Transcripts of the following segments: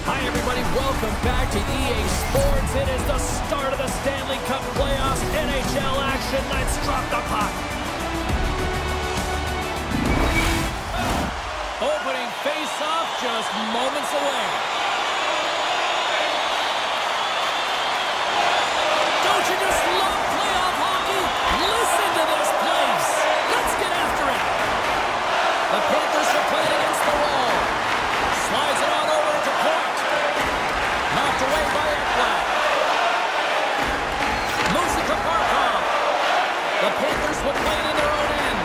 Hi, everybody. Welcome back to EA Sports. It is the start of the Stanley Cup playoffs. NHL action. Let's drop the puck. Opening face-off just moments away. Don't you just love playoff hockey? Listen to this place. Let's get after it. The Panthers are playing against the wall. Slides it on over to point. Knocked away by Ekblad. Moves it to Barkov. The Panthers will play it in their own end.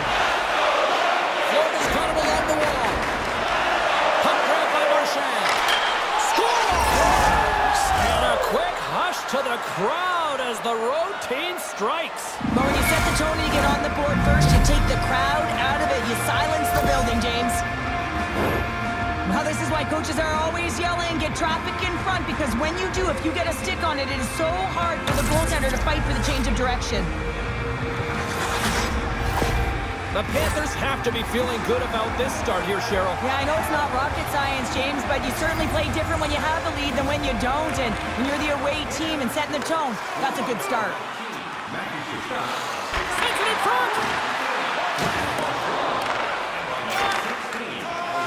Florida's got him along the wall. Puck grab by Marchand. Scores! And a quick hush to the crowd as the road team strikes. But when you set the tone and you get on the board first, you take the crowd out of it. You silence the building, James. Well, this is why coaches are always yelling, get traffic in front, because when you do, if you get a stick on it, it is so hard for the goaltender to fight for the change of direction. The Panthers have to be feeling good about this start here, Cheryl. Yeah, I know it's not rocket science, James, but you certainly play different when you have the lead than when you don't, and when you're the away team and setting the tone, that's a good start. Sends it in front!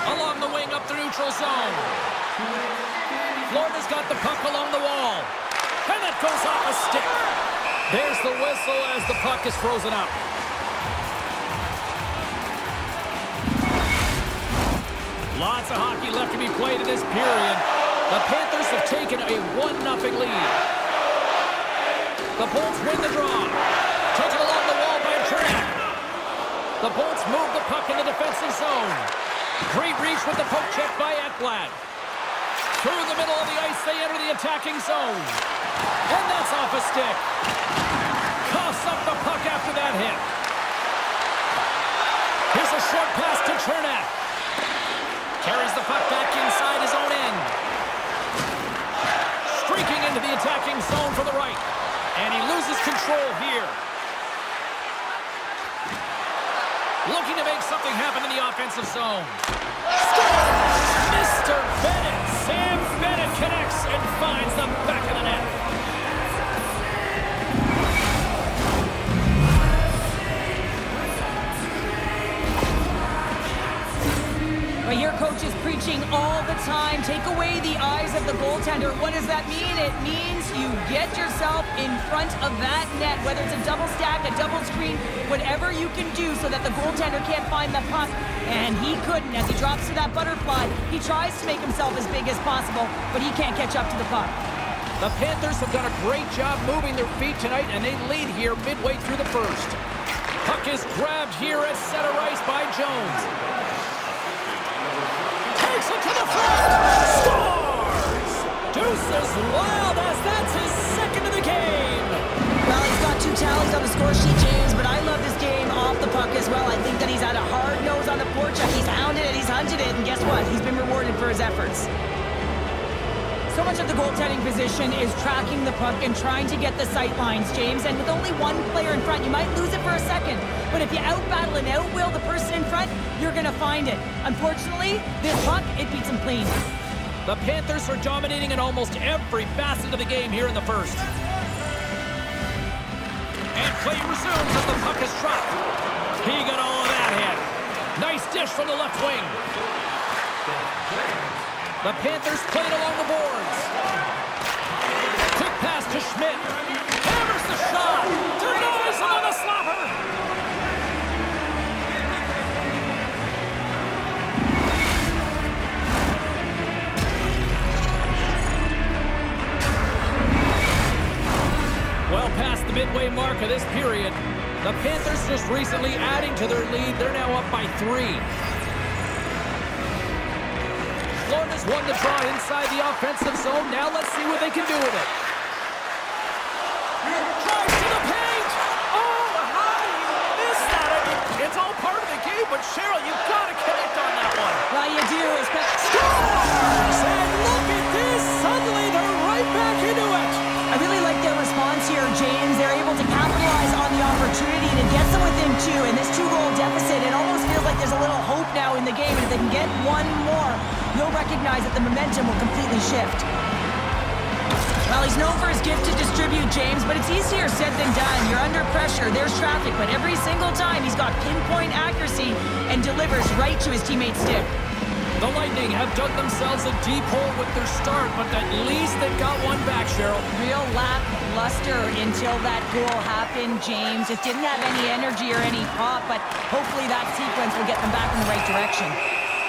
Along the wing, up the neutral zone. Florida's got the puck along the wall. And it goes off a stick. There's the whistle as the puck is frozen up. Lots of hockey left to be played in this period. The Panthers have taken a 1-0 lead. The Bolts win the draw. Taken along the wall by Trent. The Bolts move the puck in the defensive zone. Great reach with the poke check by Ekblad. Through the middle of the ice, they enter the attacking zone. And that's off a stick. Coughs up the puck after that hit. Here's a short pass to Chernak. Carries the puck back inside his own end. Streaking into the attacking zone from the right. And he loses control here. Looking to make something happen in the offensive zone. Scores! Mr. Bennett. Sam Bennett connects and finds the back of the net. But your coach is preaching all the time. Take away the eyes of the goaltender. What does that mean? It means you get yourself in front of that net, whether it's a double stack, a double screen, whatever you can do so that the goaltender can't find the puck. And he couldn't. As he drops to that butterfly, he tries to make himself as big as possible, but he can't catch up to the puck. The Panthers have done a great job moving their feet tonight, and they lead here midway through the first. Puck is grabbed here at center ice by Jones. Takes it to the front. Scores! Deuces wild as that's his second of the game. Well, he's got 2 tallies on the score sheet, James, but I love this game off the puck as well. I think that he's had a hard nose on the forecheck. He's hounded it, he's hunted it, and guess what? He's been rewarded for his efforts. So much of the goaltending position is tracking the puck and trying to get the sight lines, James. And with only one player in front, you might lose it for a second. But if you out-battle and out-will the person in front, you're going to find it. Unfortunately, this puck, it beats him clean. The Panthers are dominating in almost every facet of the game here in the first. And play resumes as the puck is dropped. He got all of that hit. Nice dish from the left wing. The Panthers played along the boards. Quick pass to Schmidt. Hammers the shot. Denies him on the slapper. Well past the midway mark of this period. The Panthers just recently adding to their lead. They're now up by 3. Florida's won the draw inside the offensive zone. Now let's see what they can do with it. Drives to the paint. Oh, how do you miss that? I mean, it's all part of the game, but Cheryl, you've got to connect on that one. Well, you do. Scores! And look at this. Suddenly they're right back into it. I really like their response here, James. They're able to capitalize on the opportunity to get them within 2. In this 2-goal deficit, it almost feels like there's a little hope now in the game. And if they can get one more, you'll recognize that the momentum will completely shift. Well, he's known for his gift to distribute, James, but it's easier said than done. You're under pressure, there's traffic, but every single time he's got pinpoint accuracy and delivers right to his teammate's stick. The Lightning have dug themselves a deep hole with their start, but at least they've got one back, Cheryl. Real lackluster until that goal happened, James. It didn't have any energy or any pop, but hopefully that sequence will get them back in the right direction.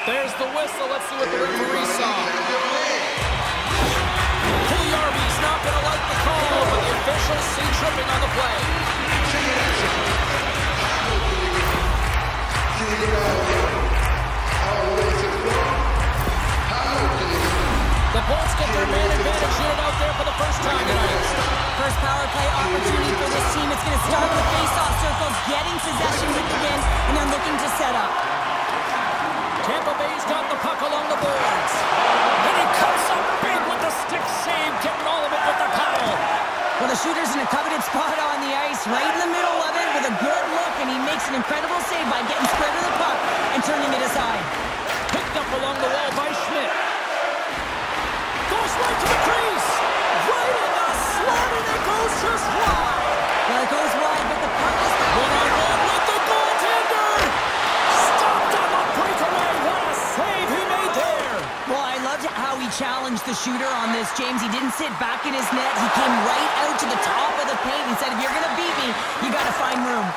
There's the whistle. Let's see what the referee saw. Pugliarvi's not going to like the call, but the officials see tripping on the play. The Bolts get their man advantage unit out there for the first time tonight. First power play opportunity for this team. It's going to start with face-off circles, getting possession with the win, and they're looking to set up. Tampa Bay's got the puck along the boards. And he comes up big with the stick save, getting all of it with the paddle. Well, the shooter's in a coveted spot on the ice, right in the middle of it with a good look, and he makes an incredible save by getting square to the puck and turning it aside. Picked up along the wall by Schmidt. Goes right to the crease. Right in the slot, and it goes just wide. Well, it goes wide, but the puck is... One-on-one with the goaltender. Stopped on the breakaway. What a save he made there. Well, I loved how he challenged the shooter on this, James. He didn't sit back in his net. He came right out to the top of the paint and said, if you're going to beat me, you got to find room.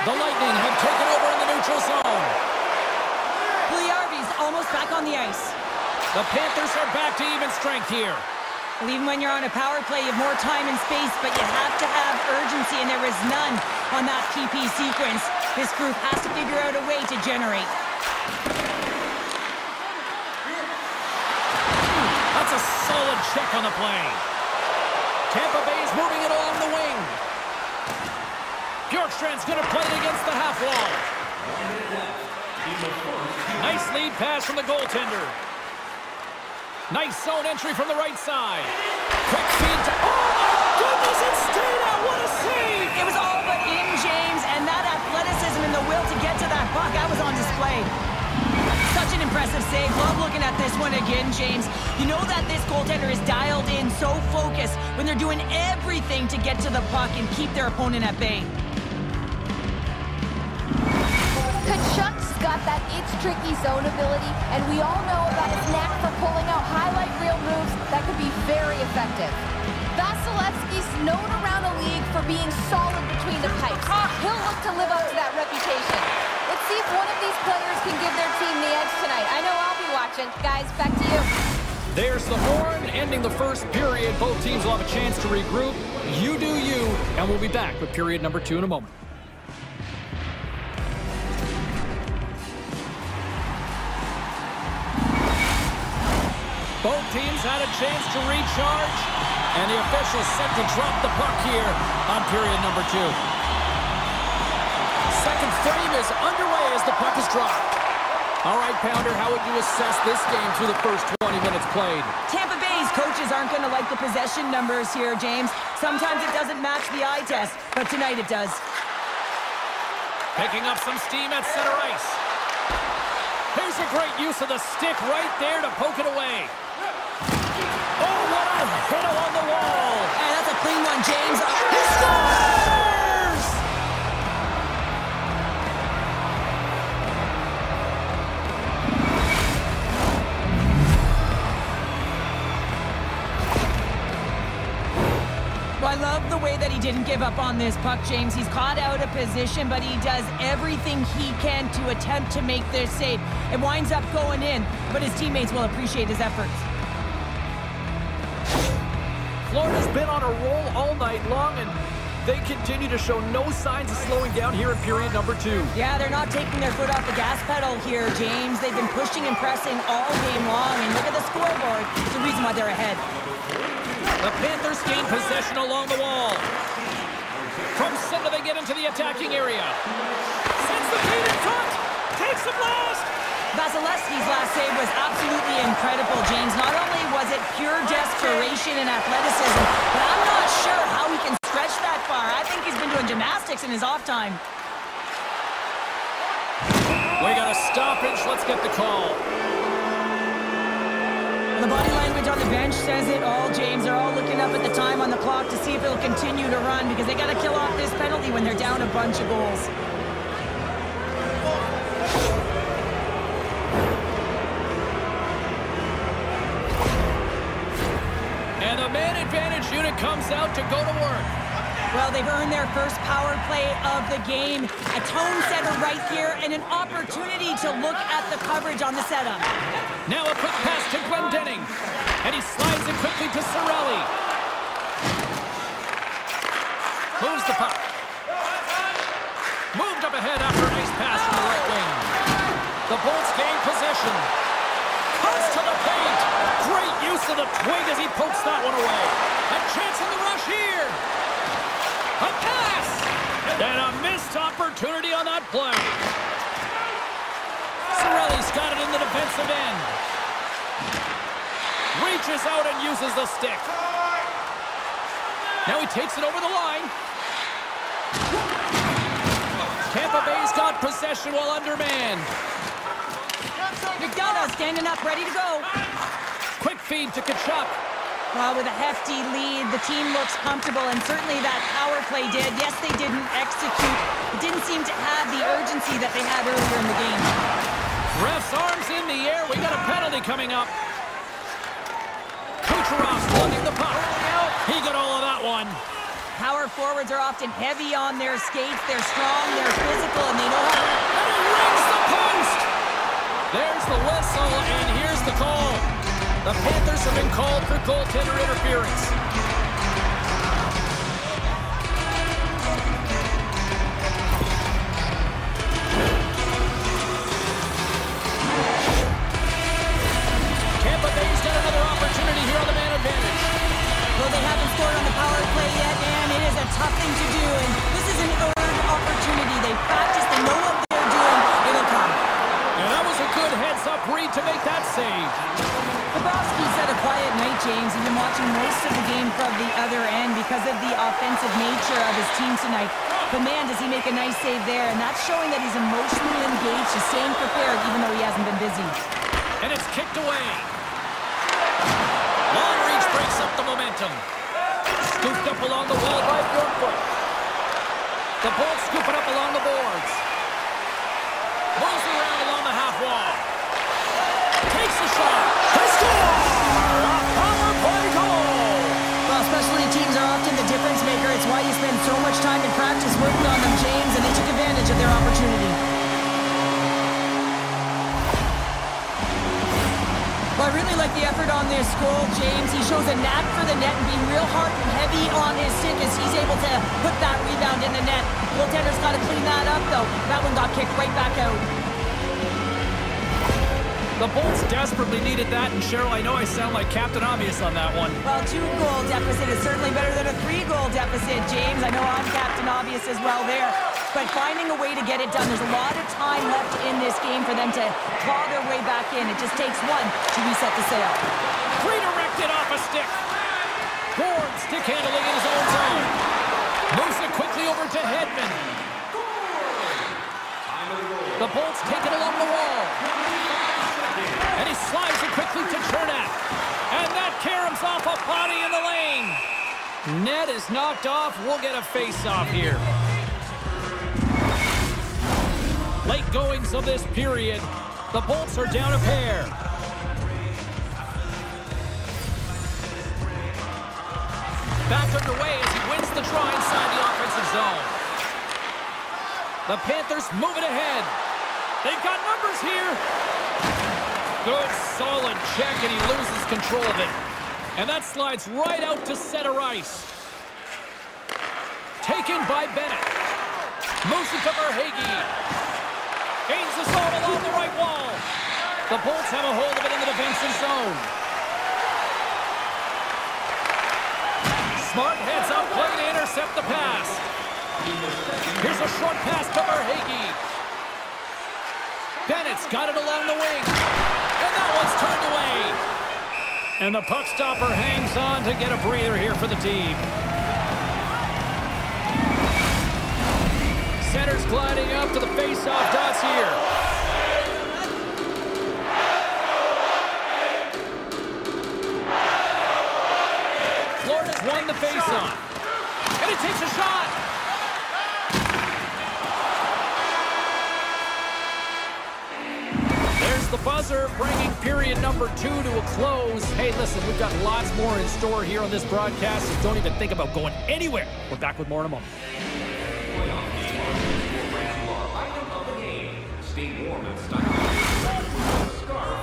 The Lightning have taken over in the neutral zone. Pugliarvi's almost back on the ice. The Panthers are back to even strength here. Well, even when you're on a power play, you have more time and space, but you have to have urgency, and there is none on that PP sequence. This group has to figure out a way to generate. That's a solid check on the play. Tampa Bay's moving it along the wing. Bjorkstrand's going to play it against the half wall. Nice lead pass from the goaltender. Nice zone entry from the right side. Quick feed to... Oh, my goodness, it stayed out. What a save. It was all but in, James, and that athleticism and the will to get to that puck, that was on display. Such an impressive save. Love looking at this one again, James. You know that this goaltender is dialed in, so focused when they're doing everything to get to the puck and keep their opponent at bay. Kachuk's got that it's tricky zone ability, and we all know about his knack for pulling out highlight reel moves that could be very effective. Vasilevsky's known around the league for being solid between the pipes. He'll look to live up to that reputation. Let's see if one of these players can give their team the edge tonight. I know I'll be watching. Guys, back to you. There's the horn, ending the first period. Both teams will have a chance to regroup. You do you, and we'll be back with period number 2 in a moment. Both teams had a chance to recharge, and the officials set to drop the puck here on period number 2. Second frame is underway as the puck is dropped. All right, Pounder, how would you assess this game through the first 20 minutes played? Tampa Bay's coaches aren't going to like the possession numbers here, James. Sometimes it doesn't match the eye test, but tonight it does. Picking up some steam at center ice. Here's a great use of the stick right there to poke it away. Oh, what a hit along the wall. Hey, that's a clean one, James. He scores! Well, I love the way that he didn't give up on this puck, James. He's caught out of position, but he does everything he can to attempt to make this save. It winds up going in, but his teammates will appreciate his efforts. Florida's been on a roll all night long, and they continue to show no signs of slowing down here in period number 2. Yeah, they're not taking their foot off the gas pedal here, James. They've been pushing and pressing all game long, and look at the scoreboard. It's the reason why they're ahead. The Panthers gain possession along the wall. From center, they get into the attacking area. Sends the feet in front. Takes the blast. Vasilevsky's last save was absolutely incredible, James. Not only was it pure desperation and athleticism, but I'm not sure how he can stretch that far. I think he's been doing gymnastics in his off time. We got a stoppage. Let's get the call. The body language on the bench says it all, James. They're all looking up at the time on the clock to see if it'll continue to run because they got to kill off this penalty when they're down a bunch of goals. And the man advantage unit comes out to go to work. Well, they've earned their first power play of the game. A tone setter right here and an opportunity to look at the coverage on the setup. Now a quick pass to Glendening. And he slides it quickly to Cirelli. Moves the puck. Moved up ahead after a nice pass from the right wing. The Bolts gain possession. Cuts to the paint. Great use of the twig as he pokes that one away. A chance in the rush here. A pass! And a missed opportunity on that play. Cirelli's got it in the defensive end. Reaches out and uses the stick. Now he takes it over the line. Tampa Bay's got possession while undermanned. McDonough standing up, ready to go. Quick feed to Tkachuk. With a hefty lead, the team looks comfortable, and certainly that power play did. Yes, they didn't execute. It didn't seem to have the urgency that they had earlier in the game. Ref's arms in the air. We got a penalty coming up. Kucherov's plugging the puck. He got all of that one. Power forwards are often heavy on their skates. They're strong, they're physical, and they know how to... And he rings the post! There's the whistle, and here's the call. The Panthers have been called for goaltender interference. Tampa Bay's got another opportunity here on the man advantage. Well, they haven't scored on the power play yet, and it is a tough thing to do, and this is an earned opportunity. They practice, they know what they're doing, it'll come. And that was a good heads-up read to make that save. Bobrovsky's had a quiet night, James. He's been watching most of the game from the other end because of the offensive nature of his team tonight. But man, does he make a nice save there, and that's showing that he's emotionally engaged. He's staying prepared even though he hasn't been busy. And it's kicked away. Long reach breaks up the momentum. Scooped up along the wall by Bjorkfoot. The Bolts scoop it up along the boards. Moves around along the half wall. Takes the shot. They score! A power play goal! Well, specialty teams are often the difference maker. It's why you spend so much time in practice working on them, James, and they took advantage of their opportunity. Well, I really like the effort on this goal, James. He shows a knack for the net and being real hard and heavy on his stick as he's able to put that rebound in the net. Goaltender's got to clean that up, though. That one got kicked right back out. The Bolts desperately needed that, and Cheryl, I know I sound like Captain Obvious on that one. Well, 2-goal deficit is certainly better than a 3-goal deficit, James. I know I'm Captain Obvious as well there. But finding a way to get it done, there's a lot of time left in this game for them to claw their way back in. It just takes one to reset the sail. Redirected off a stick. Ford stick handling in his own zone. Moves it quickly over to Hedman. The Bolts take it along the wall. And he slides it quickly to Chernak. And that caroms off a body in the lane. Net is knocked off. We'll get a face-off here. Late goings of this period. The Bolts are down a pair. Back underway as he wins the draw inside the offensive zone. The Panthers move it ahead. They've got numbers here. Good, solid check, and he loses control of it. And that slides right out to center ice. Taken by Bennett. Moves it to Verhaeghe. Gains the zone along the right wall. The Bolts have a hold of it in the defensive zone. Smart heads up play to intercept the pass. Here's a short pass to Verhaeghe. Bennett's got it along the wing. And that one's turned away. And the puck stopper hangs on to get a breather here for the team. Center's gliding up to the face-off dots here. the faceoff. And it takes a shot. There's the buzzer, bringing period number 2 to a close. Hey, listen, we've got lots more in store here on this broadcast, so don't even think about going anywhere. We're back with more in a moment.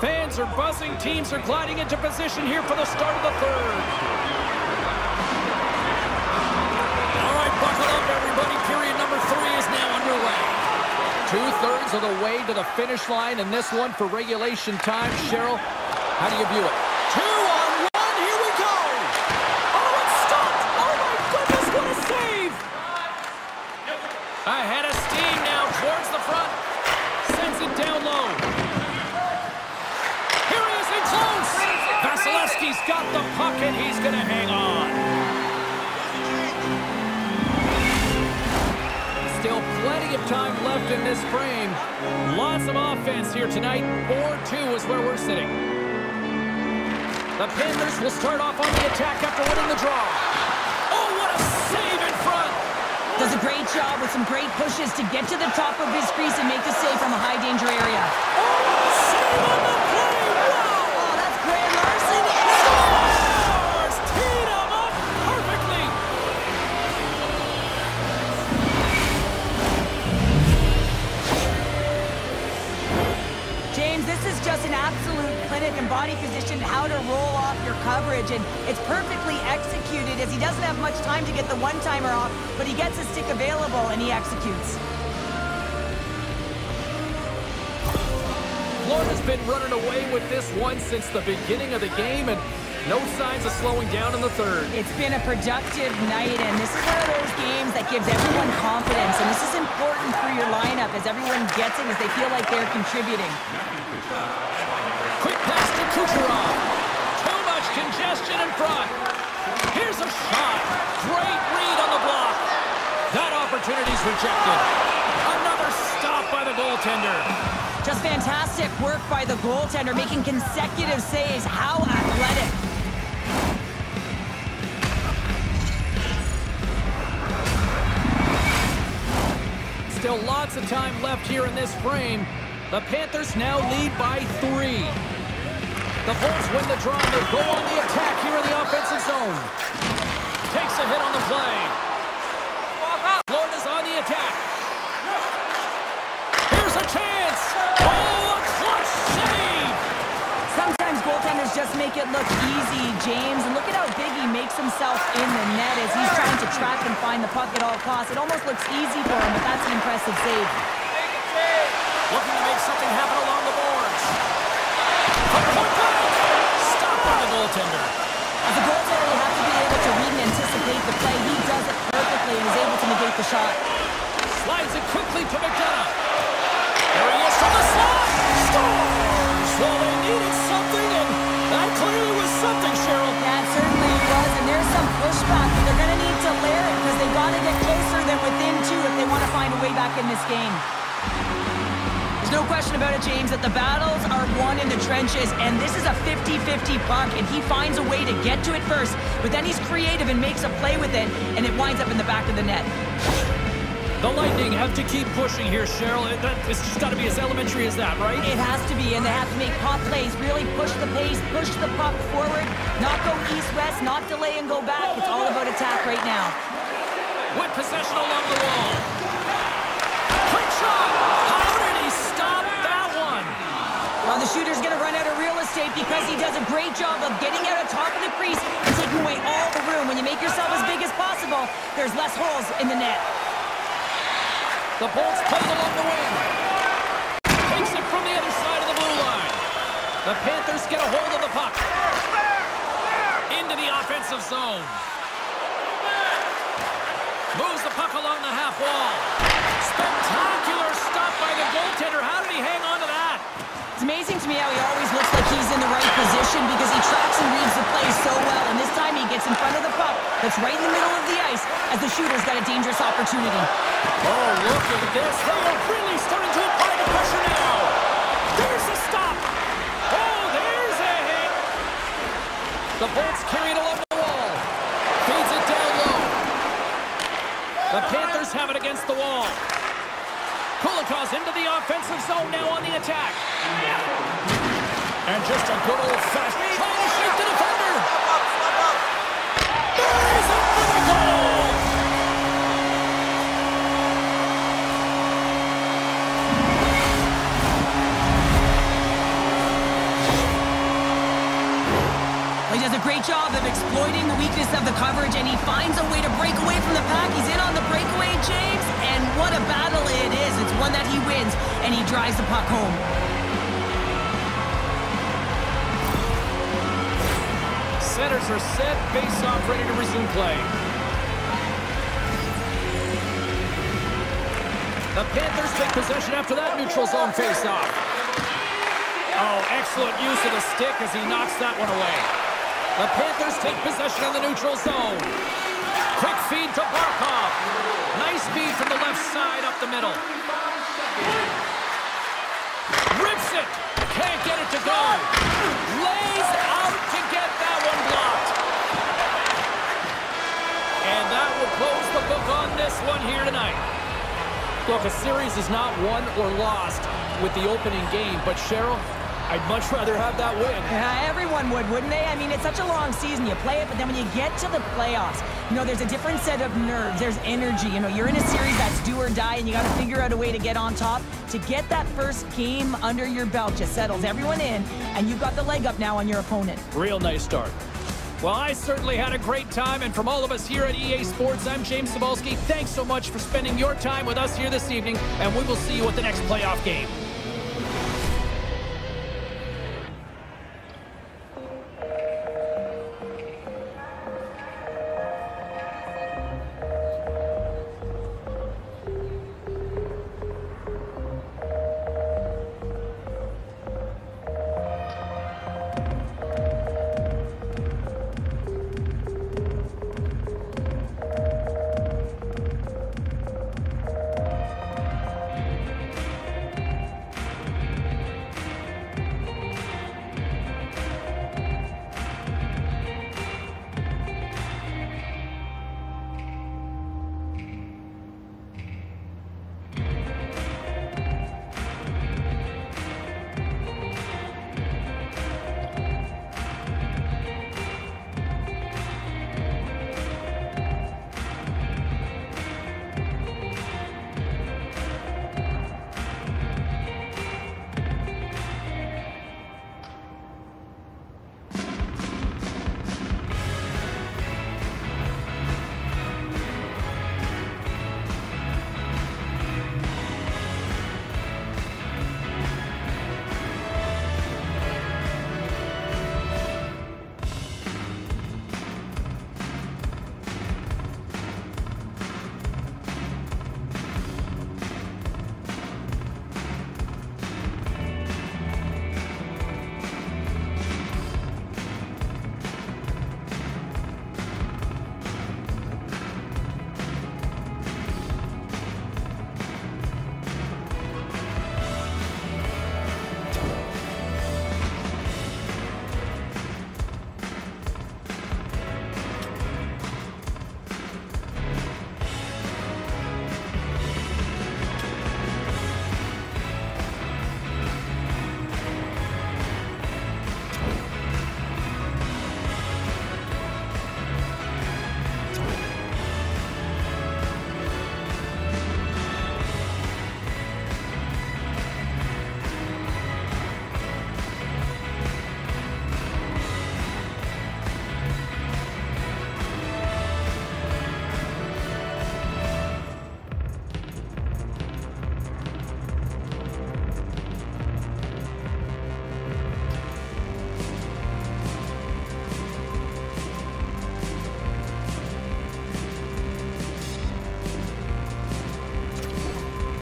Fans are buzzing. Teams are gliding into position here for the start of the third. All right, buckle up, everybody. Period number 3 is now underway. 2/3 of the way to the finish line, and this one for regulation time. Cheryl, how do you view it? 2-on-1, here we go! Oh, it's stopped! Oh, my goodness, what a save! Ahead of steam now towards the front. Sends it down low. Here he is in close! Vasilevsky's got the puck, and he's going to hang on. Still plenty of time left in this frame. Lots of offense here tonight. 4-2 is where we're sitting. The Panthers will start off on the attack after winning the draw. Oh, what a save in front! Does a great job with some great pushes to get to the top of his crease and make the save from a high-danger area. Oh, save on the play! Wow! Oh, that's Graham Larson. Scores! Teed him up perfectly! James, this is just an absolute clinic in body position, how to roll off your coverage, and it's perfectly executed as he doesn't have much time to get the one-timer off, but he gets his stick available and he executes. Florida's been running away with this one since the beginning of the game, and no signs of slowing down in the third. It's been a productive night, and this is one of those games that gives everyone confidence, and this is important for your lineup as everyone gets it, as they feel like they're contributing. Quick pass to Kucherov. Too much congestion in front. Here's a shot. Great read on the block. That opportunity's rejected. Another stop by the goaltender. Just fantastic work by the goaltender, making consecutive saves. How athletic. Still lots of time left here in this frame. The Panthers now lead by 3. The Bulls win the draw, and they go on the attack here in the offensive zone. Takes a hit on the play. Florida's on the attack. Here's a chance. Oh, a clutch save. Sometimes goaltenders just make it look easy, James. And look at how big he makes himself in the net as he's trying to track and find the puck at all costs. It almost looks easy for him, but that's an impressive save. Looking to make something happen along the boards. Stopped by the goaltender. As a goaltender, you have to be able to read and anticipate the play. He does it perfectly and is able to negate the shot. Slides it quickly to McDonough. There he is from the slot. Scores! Well, they needed something, and that clearly was something, Cheryl. That certainly was, and there's some pushback, but they're going to need to layer it because they've got to get closer than within 2 if they want to find a way back in this game. There's no question about it, James, that the battles are won in the trenches, and this is a 50-50 puck, and he finds a way to get to it first, but then he's creative and makes a play with it, and it winds up in the back of the net. The Lightning have to keep pushing here, Cheryl. It's just got to be as elementary as that, right? It has to be, and they have to make pop plays, really push the pace, push the puck forward, not go east-west, not delay and go back. It's all about attack right now. With possession along the wall. Quick shot! How did he stop that one? Well, the shooter's going to run out of real estate because he does a great job of getting out of top of the crease and taking away all the room. When you make yourself as big as possible, there's less holes in the net. The Bolts play it along the wing. Takes it from the other side of the blue line. The Panthers get a hold of the puck. Into the offensive zone. Moves the puck along the half wall. Spectacular stop by the goaltender. How did he hang on to that? It's amazing to me how he always looks like he's in the right position because he tracks and reads the play so well. And this time he gets in front of the puck that's right in the middle of the ice as the shooter's got a dangerous opportunity. Oh, look at this. They are really starting to apply the pressure now. There's a stop. Oh, there's a hit. The Bolts carry it along the wall. Feeds it The Panthers have it against the wall. Kulikov's into the offensive zone now on the attack. And just a good old-fashioned trying to shake the defender. He's up for the goal. He does a great job of exploiting the weakness of the coverage, and he finds a way to break away from the pack. He's in on the breakaway, James, and what a battle it is. It's one that he wins, and he drives the puck home. Centers are set, face-off ready to resume play. The Panthers take possession after that neutral zone face-off. Oh, excellent use of the stick as he knocks that one away. The Panthers take possession of the neutral zone. Quick feed to Barkov. Nice feed from the left side up the middle. Rips it. Can't get it to go. Lays out to get that one blocked. And that will close the book on this one here tonight. Look, a series is not won or lost with the opening game, but Cheryl, I'd much rather have that win. Yeah, everyone would, wouldn't they? I mean, it's such a long season. You play it, but then when you get to the playoffs, you know, there's a different set of nerves. There's energy. You know, you're in a series that's do or die, and you got to figure out a way to get on top. To get that first game under your belt just settles everyone in, and you've got the leg up now on your opponent. Real nice start. Well, I certainly had a great time, and from all of us here at EA Sports, I'm James Cebulski. Thanks so much for spending your time with us here this evening, and we will see you at the next playoff game.